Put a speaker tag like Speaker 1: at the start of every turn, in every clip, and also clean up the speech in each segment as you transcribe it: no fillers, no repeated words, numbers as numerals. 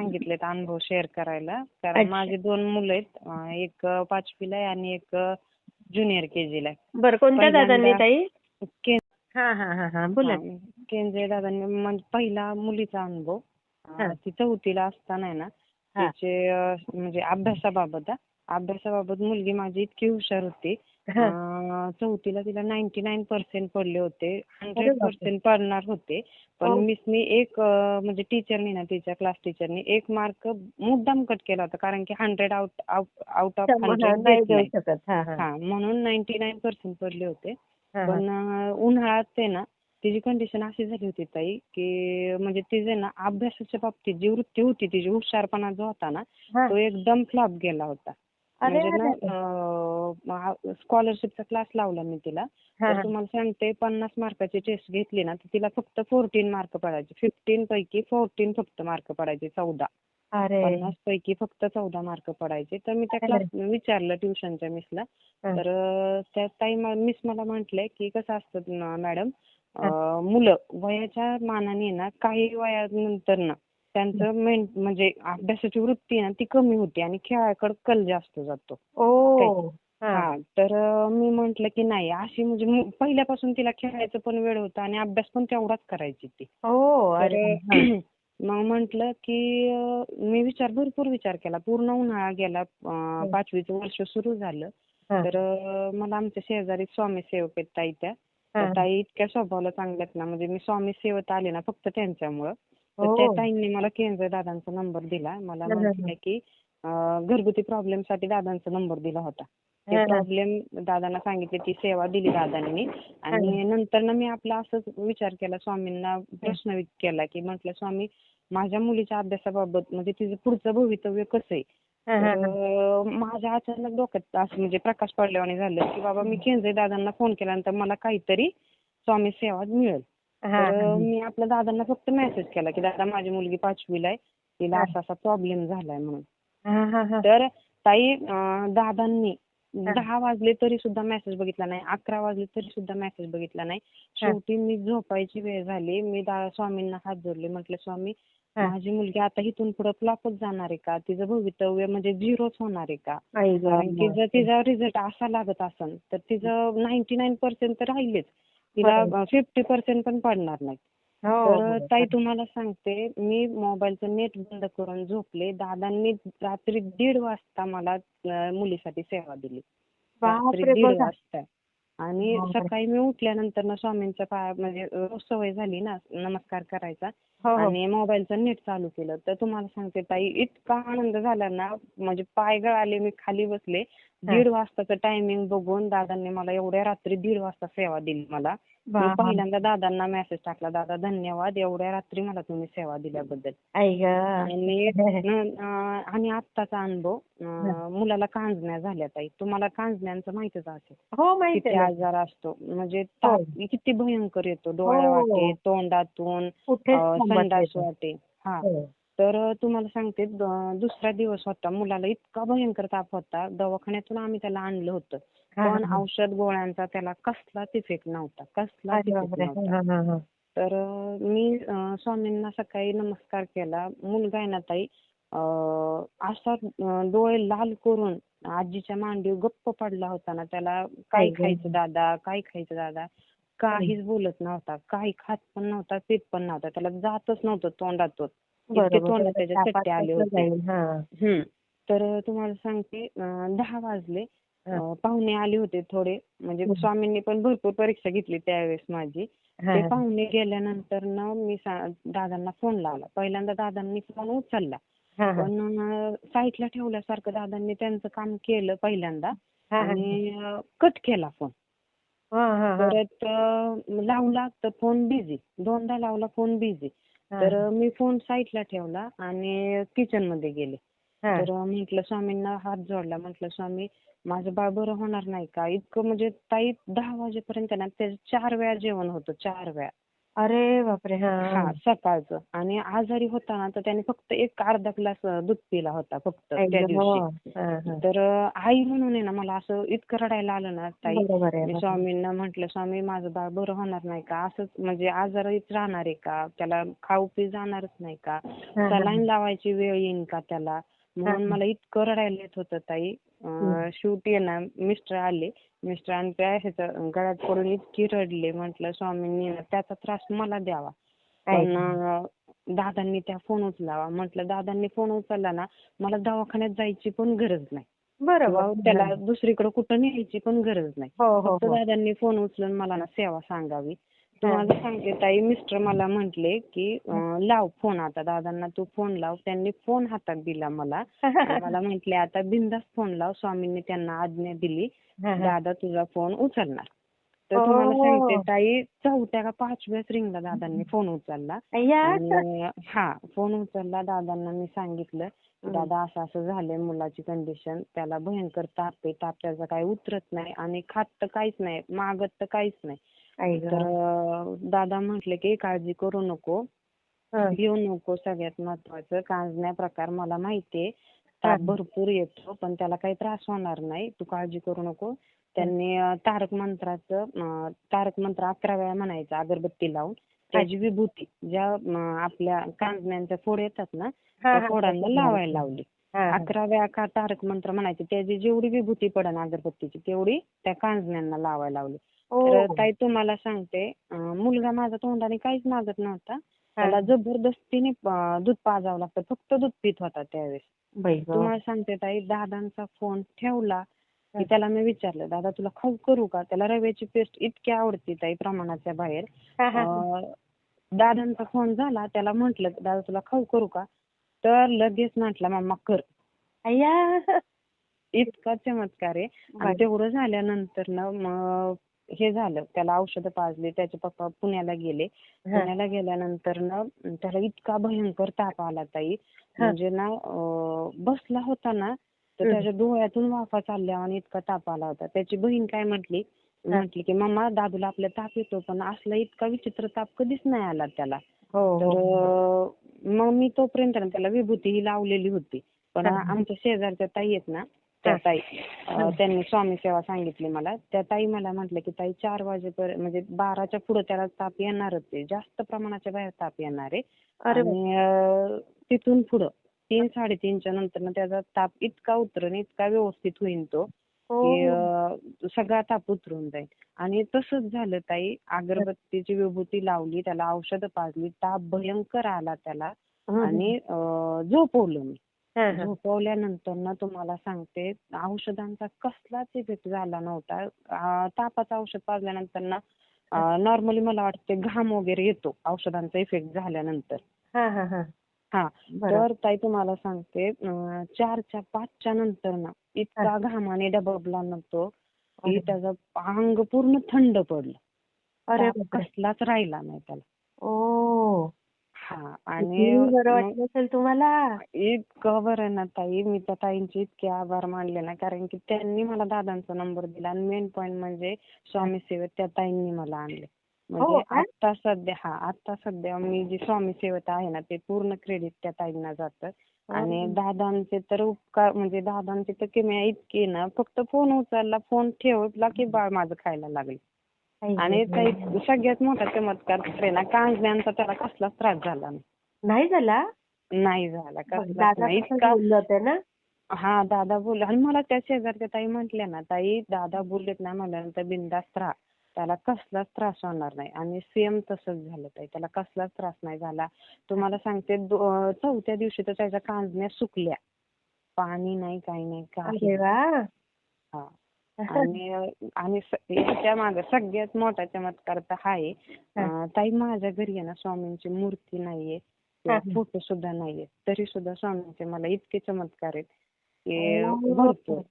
Speaker 1: सांगितलेत अनुभव शेअर करायला. कारण माझे 2 मुलं आहेत. एक 5वीला आहे आणि एक ज्युनियर केजीला आहे.
Speaker 2: बरं, कोणत्या दादांनी ताई?
Speaker 1: के-
Speaker 2: हा हा हा हा बोला.
Speaker 1: केंद्रे दादांनी म्हणजे पहिला मुलीचा अनुभव. ती 4थीला असताना आहे ना, तिचे म्हणजे अभ्यासाबाबत मुलगी माझी इतकी हुशार होती. 4थीला तिला 99% पडले होते. 100% पडणार होते. पण मिसनी एक म्हणजे टीचरनी ना, तिच्या क्लास टीचरनी 1 मार्क मुद्दाम कट केला होता. कारण की 100 आउट ऑफ 100 देत नाही. म्हणून 99% पडले होते. पण उन्हाळ्यात आहे ना, तिची कंडिशन अशी झाली होती ताई, की म्हणजे तिचे ना अभ्यासाच्या बाबतीत जी वृत्ती होती, तिची हुशारपणा जो होता ना, तो एकदम फ्लॉप गेला होता. म्हणजे ना स्कॉलरशिपचा क्लास लावला मी तिला. तर तुम्हाला सांगते 50 मार्काची टेस्ट घेतली ना, तर तिला फक्त 14 मार्क पडायचे. 15 पैकी 14 फक्त मार्क पडायचे. 14 50 पैकी फक्त 14 मार्क पडायचे. तर मी त्या क्लास विचारलं ट्युशनच्या मिसला. तर त्या ताई मिस मला म्हटले की कसं असतं मॅडम, मुलं वयाच्या मानाने ना काही वयानंतर ना त्यांचं म्हणजे अभ्यासाची वृत्ती ना ती कमी होते आणि खेळाकडे कल जास्त जातो. तर मी म्हंटल की नाही, अशी म्हणजे पहिल्यापासून तिला खेळायचं पण वेळ होता आणि अभ्यास पण तेवढाच करायची ती. तर मग म्हंटल की मी भरपूर विचार केला. पूर्ण उन्हाळा गेला. 5वीचं वर्ष सुरू झालं. तर मला आमच्या शेजारी स्वामी सेवक आहेत ताई. त्या ताई इतक्या स्वभावाला चांगल्यात ना, म्हणजे मी स्वामी सेवत आले ना फक्त त्यांच्यामुळं. तर त्या ताईंनी मला केंद्रे दादांचा नंबर दिला. मला म्हटलं की घरगुती प्रॉब्लेम साठी दादांचा नंबर दिला होता. ते प्रॉब्लेम दादांना सांगितले, ती सेवा दिली दादांनी. आणि नंतर ना मी आपला असंच विचार केला, स्वामींना प्रश्न केला की म्हटलं स्वामी, माझ्या मुलीच्या अभ्यासाबाबत म्हणजे तिचं पुढचं भवितव्य कसं आहे. तर माझ्या अचानक डोक्यात असं म्हणजे प्रकाश पडल्यावानी झालं की बाबा मी केंद्रे दादांना फोन केल्यानंतर मला काहीतरी स्वामी सेवा मिळेल. तर मी आपल्या दादांना फक्त मेसेज केला की दादा, माझी मुलगी 5वीला आहे, तिला असा असा प्रॉब्लेम झालाय म्हणून. तर ताई दादांनी 10 वाजले तरी सुद्धा मेसेज बघितला नाही, 11 वाजले तरी सुद्धा मेसेज बघितला नाही. शेवटी मी झोपायची वेळ झाली. मी स्वामींना हात जोडले. म्हटलं स्वामी, माझी मुलगी आता इथून पुढे फ्लॉपच जाणार आहे का? तिचं भवितव्य म्हणजे झिरोच होणार आहे का? कारण की जर तिचा रिझल्ट असा लागत असेल तर तिचं 99% तर राहिलेच, तिला 50% पण पडणार नाही. तर ताई तुम्हाला सांगते, मी मोबाईलचं नेट बंद करून झोपले. दादांनी रात्री 1:30 वाजता मला मुलीसाठी सेवा दिली. रात्री 1:30 वाजता. आणि सकाळी मी उठल्यानंतर ना स्वामींच्या पाया म्हणजे रोज सवय झाली ना नमस्कार करायचा, आणि मोबाईलचं नेट चालू केलं. तर तुम्हाला सांगते ताई, इतका आनंद झाला ना, म्हणजे पाय गळाले. मी खाली बसले. 1:30 वाजताचं टायमिंग बघून दादांनी मला एवढ्या रात्री 1:30 वाजता सेवा दिली मला. मी पहिल्यांदा दादांना मेसेज टाकला, दादा धन्यवाद, एवढ्या रात्री मला तुम्ही सेवा दिल्याबद्दल. आणि आत्ताचा अनुभव, मुलाला कांजण्या झाल्या ताई. तुम्हाला कांजण्यांचं माहितीच असेल किती आजार असतो. म्हणजे ताप किती भयंकर येतो, डोळ्यावाटे, तोंडातून, संडास वाटे. तर तुम्हाला सांगते, दुसरा दिवस होता. मुलाला इतका भयंकर ताप होता. दवाखान्यातून आम्ही त्याला आणलं होतं, पण औषध गोळ्यांचा त्याला कसलाच इफेक्ट नव्हता. तर मी स्वामींना सकाळी नमस्कार केला. मुलगा आहे ना ताई, असा डोळे लाल करून आजीच्या मांडीवर गप्प पडला होता ना. त्याला काय खायचं दादा, काय खायचं दादा, काहीच बोलत नव्हता. काही खात पण नव्हता, पित पण नव्हता. त्याला जातच नव्हतं तोंडातून. इतके तोंडात त्याच्या चट्टे आले होते. तर तुम्हाला सांगते 10 वाजले. पाहुणे आले होते थोडे, म्हणजे स्वामींनी पण भरपूर परीक्षा घेतली त्यावेळेस माझी. ते पाहुणे गेल्यानंतर ना मी दादांना फोन लावला. पहिल्यांदा दादांनी फोन उचलला, पण साईटला ठेवल्यासारखं दादांनी त्यांचं काम केलं पहिल्यांदा आणि कट केला फोन. परत लावला तर फोन बिझी. 2दा लावला, फोन बिझी. तर मी फोन साईटला ठेवला आणि किचन मध्ये गेले. तर म्हटलं स्वामींना हात जोडला. म्हटलं स्वामी, माझं बाळ बरं होणार नाही का? इतकं म्हणजे ताई 10 वाजेपर्यंत ना त्याचं 4 वेळा जेवण होतं, 4 वेळा.
Speaker 2: अरे बापरे!
Speaker 1: हा, सकाळचं. आणि आजारी होता ना तर त्याने फक्त एक अर्धा ग्लास दूध पिला होता फक्त
Speaker 2: आई
Speaker 1: त्या
Speaker 2: गं!
Speaker 1: दिवशी.
Speaker 2: हां.
Speaker 1: तर आई म्हणून आहे ना मला असं इतकं रडायला आलं ना ताई.
Speaker 2: बरोबर आहे
Speaker 1: मी
Speaker 2: ना.
Speaker 1: स्वामींना म्हटलं, स्वामी माझं बाळ बरं होणार नाही का? असंच म्हणजे आजारीच राहणार आहे का? त्याला खाऊ पी जाणारच नाही का?
Speaker 2: हां.
Speaker 1: सलाईन लावायची वेळ येईन का त्याला? म्हणून
Speaker 2: हां.
Speaker 1: मला इतकं रडायला येत होतं ताई. शेवटी आहे ना मिस्टर आले. मिस्टरांनी त्या ह्याचं गळ्यात पडून इतकी रडले. म्हटलं स्वामींनी ना त्याचा त्रास मला द्यावा.
Speaker 2: आई
Speaker 1: पण
Speaker 2: गं!
Speaker 1: दादांनी त्या फोन उचलावा. म्हटलं दादांनी फोन उचलला ना मला दवाखान्यात जायची पण गरज नाही
Speaker 2: बरोबर.
Speaker 1: किंवा त्याला दुसरीकडे कुठं न्यायची पण गरज नाही.
Speaker 2: हो.
Speaker 1: फक्त दादांनी फोन उचलून मला ना सेवा सांगावी.
Speaker 2: हां.
Speaker 1: तुम्हाला सांगते ताई, मिस्टर मला म्हटले की लाव फोन आता दादांना, तू फोन लाव. त्यांनी फोन हातात दिला मला आणि मला म्हटले आता बिनधास्त फोन लाव. स्वामींनी त्यांना आज्ञा दिली, दादा तुझा फोन उचलणार. तर तुम्हाला सांगते
Speaker 2: ओह!
Speaker 1: ताई, 4थ्या का 5व्याच रिंगला दादांनी फोन उचलला.
Speaker 2: अय्या!
Speaker 1: आणि फोन उचलला. दादांना मी सांगितलं की दादा असं असं झालंय, मुलाची कंडिशन, त्याला भयंकर ताप आहे, ताप त्याचा काही उतरत नाही आणि खात तर काहीच नाही, मागत तर काहीच नाही.
Speaker 2: आई
Speaker 1: तर
Speaker 2: गं!
Speaker 1: दादा म्हटले की काळजी करू नको,
Speaker 2: हं.
Speaker 1: घेऊ नको. सगळ्यात महत्वाचं कांजण्या प्रकार मला माहितीये, ताप भरपूर येतो पण त्याला काही त्रास होणार नाही, तू काळजी करू नको. त्यांनी तारक मंत्र 11 वेळा म्हणायचं अगरबत्ती लावून. त्याची विभूती ज्या आपल्या कांजण्यांच्या फोड येतात ना त्या फोडांना लावायला लावली. 11 वेळा तारक मंत्र म्हणायचे. त्याची जेवढी विभूती पडेल अगरबत्तीची तेवढी त्या कांजण्यांना लावायला लावली. तर
Speaker 2: ओह!
Speaker 1: ताई तुम्हाला सांगते, मुलगा माझा तोंडाने काहीच मागत नव्हता.
Speaker 2: हां.
Speaker 1: त्याला जबरदस्तीने दूध पाजावं लागतं. फक्त दूध पित होता त्यावेळेस.
Speaker 2: बाई गं!
Speaker 1: तुम्हाला सांगते ताई, दादांचा फोन ठेवला की त्याला मी विचारलं, दादा तुला खाऊ करू का? त्याला रव्याची पेस्ट इतकी आवडते ताई प्रमाणाच्या बाहेर.
Speaker 2: हां.
Speaker 1: दादांचा फोन झाला, त्याला म्हटलं दादा तुला खाऊ करू का? तर लगेच म्हटला मम्मा कर.
Speaker 2: अय्या!
Speaker 1: इतका चमत्कार आहे. आणि तेवढं झाल्यानंतर ना मग हे झालं, त्याला औषधं पाजली. त्याचे पप्पा पुण्याला गेले. पुण्याला गेल्यानंतर ना त्याला इतका भयंकर ताप आला ताई. म्हणजे ना बसला होता ना तर त्याच्या डोळ्यातून वाफा चालल्या आणि इतका ताप आला होता. त्याची बहीण काय म्हटली की मम्मा दादूला आपल्या ताप येतो पण असला इतका विचित्र ताप कधीच नाही आला त्याला. तर मग मी तोपर्यंत ना त्याला विभूती ही लावलेली होती. पण आमच्या शेजारच्या ताई आहेत ना त्या ताई, त्यांनी स्वामी सेवा सांगितली मला. त्या ताई मला म्हटल्या की ताई 4 वाजेपर्यंत म्हणजे 12च्या पुढे त्याला ताप येणारच आहे. जास्त प्रमाणाच्या बाहेर ताप येणार आहे. आणि तिथून पुढं 3-3:30च्या नंतर त्याचा ताप इतका उतरेल, इतका व्यवस्थित होईल तो की सगळा ताप उतरून जाईल. आणि तसंच झालं ताई. अगरबत्तीची विभूती लावली, त्याला औषधं पाजली, ताप भयंकर आला त्याला आणि झोपवलं मी. झोपवल्यानंतर ना तुम्हाला सांगते औषधांचा कसलाच इफेक्ट झाला नव्हता. तापाचं औषध पाजल्यानंतर ना नॉर्मली मला वाटते घाम वगैरे येतो औषधांचा इफेक्ट झाल्यानंतर. तर ताई तुम्हाला सांगते 4च्या 5च्या नंतर ना इतका घामाने डबडबला ना तो की त्याचं अंग पूर्ण थंड पडलं. ताप कसलाच राहिला नाही त्याला.
Speaker 2: ओह!
Speaker 1: आणि
Speaker 2: बरं वाटलं असेल तुम्हाला?
Speaker 1: इतकं बरं ना ताई, मी त्या ताईंचे इतके आभार मानले ना, कारण की त्यांनी मला दादांचा नंबर दिला आणि मेन पॉईंट म्हणजे स्वामी सेवेत त्या ताईंनी मला आणले. म्हणजे आता सध्या मी जी स्वामी सेवेत आहे ना ते पूर्ण क्रेडिट त्या ताईंना जातं. आणि दादांचे तर उपकार म्हणजे दादांची तर किमया इतकी ना, फक्त फोन उचलला, फोन ठेवला की बाळ माझं खायला लागले. आणि ताई सगळ्यात मोठा चमत्कार आहे ना, कांजण्यांचा त्याला कसलाच त्रास झाला नाही.
Speaker 2: नाही झाला?
Speaker 1: नाही झाला, कसलाच
Speaker 2: दादा
Speaker 1: नाही.
Speaker 2: तसंच
Speaker 1: इतका
Speaker 2: बोलले होते ना?
Speaker 1: दादा बोलले आणि मला त्या शेजारच्या ताई म्हटल्या ना, ताई दादा बोललेत ना म्हणल्यानंतर बिनधास्त राहा. त्याला कसलाच त्रास होणार नाही. आणि सेम तसंच झालं ताई. त्याला कसलाच त्रास नाही झाला. तुम्हाला सांगते 4थ्या दिवशी तर त्याच्या कांजण्या सुकल्या. पाणी नाही, काही नाही, काही
Speaker 2: अरे वाह!
Speaker 1: आणि आणि याच्या मागे सगळ्यात मोठा चमत्कार तर हा आहे. ताई माझ्या घरी आहे ना स्वामींची मूर्ती नाहीये किंवा फोटो सुद्धा नाहीये. तरी सुद्धा स्वामींचे मला इतके चमत्कार आहेत की भरपूर.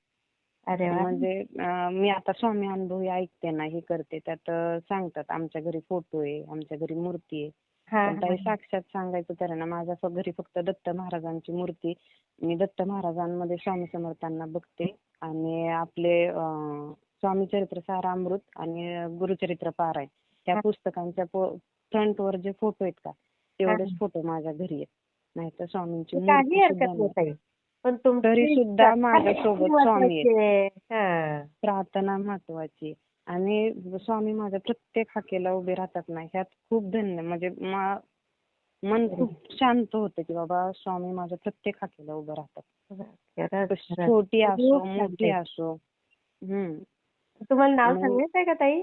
Speaker 2: अरे वाह!
Speaker 1: म्हणजे मी आता स्वामी अनुभवी ऐकते ना, हे करते त्यात सांगतात आमच्या घरी फोटो आहे, आमच्या घरी मूर्ती आहे. पण ताई साक्षात सांगायचं तर ना माझ्या घरी फक्त दत्त महाराजांची मूर्ती. मी दत्त महाराजांमध्ये स्वामी समर्थांना बघते आणि आपले स्वामी चरित्र सारामृत आणि गुरुचरित्र पारायण त्या पुस्तकांच्या फ्रंटवर जे फोटो आहेत का
Speaker 2: हा,
Speaker 1: तेवढेच
Speaker 2: हा.
Speaker 1: फोटो माझ्या घरी आहेत. नाहीतर स्वामींची
Speaker 2: काही
Speaker 1: मूर्ती
Speaker 2: हरकत
Speaker 1: सुद्धा
Speaker 2: नाही
Speaker 1: नाही.
Speaker 2: ताई. पण
Speaker 1: तरी
Speaker 2: तुमची
Speaker 1: सुद्धा
Speaker 2: श्रद्धा
Speaker 1: माझ्यासोबत
Speaker 2: किती
Speaker 1: स्वामी आहेत.
Speaker 2: महत्वाची आहे. हा.
Speaker 1: प्रार्थना महत्वाची आणि स्वामी माझ्या प्रत्येक हाकेला उभे राहतात ना, ह्यात खूप धन्य म्हणजे मन खूप शांत होतं की बाबा स्वामी माझ्या प्रत्येक हाकेला उभं राहतात.
Speaker 2: खरंच खरंच
Speaker 1: छोटी असो
Speaker 2: खूप छान
Speaker 1: मोठी
Speaker 2: ताई.
Speaker 1: असो.
Speaker 2: तुम्हाला नाव
Speaker 1: मग
Speaker 2: सांगायचं आहे का ताई?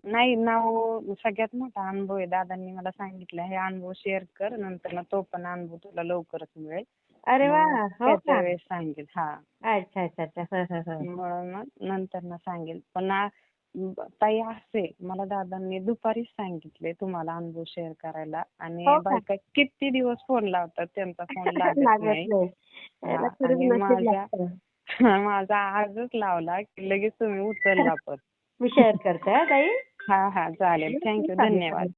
Speaker 1: नाही नाव सगळ्यात मोठा अनुभव आहे. दादांनी मला सांगितलं हे अनुभव शेअर कर, नंतर तो पण अनुभव तुला लवकरच मिळेल.
Speaker 2: अरे वा,
Speaker 1: मग
Speaker 2: हो
Speaker 1: त्याच्या
Speaker 2: का?
Speaker 1: वेळेस सांगेल. हा.
Speaker 2: अच्छा अच्छा अच्छा.
Speaker 1: म्हणून मग नंतर सांगेल. पण ताई असे मला दादांनी दुपारीच सांगितले तुम्हाला अनुभव शेअर करायला आणि
Speaker 2: हो का?
Speaker 1: बायका किती दिवस फोन लावतात त्यांचा फोन लागत
Speaker 2: लागत
Speaker 1: नाही.
Speaker 2: नाही. याला
Speaker 1: हा
Speaker 2: खरंच
Speaker 1: आणि
Speaker 2: नशीब
Speaker 1: माझा
Speaker 2: लागतं.
Speaker 1: माझा आजच लावला की लगेच तुम्ही उचलला पण.
Speaker 2: मी शेअर करते हा ताई.
Speaker 1: हा चालेल. थँक्यू.
Speaker 2: चालेल
Speaker 1: धन्यवाद.
Speaker 2: चालेल.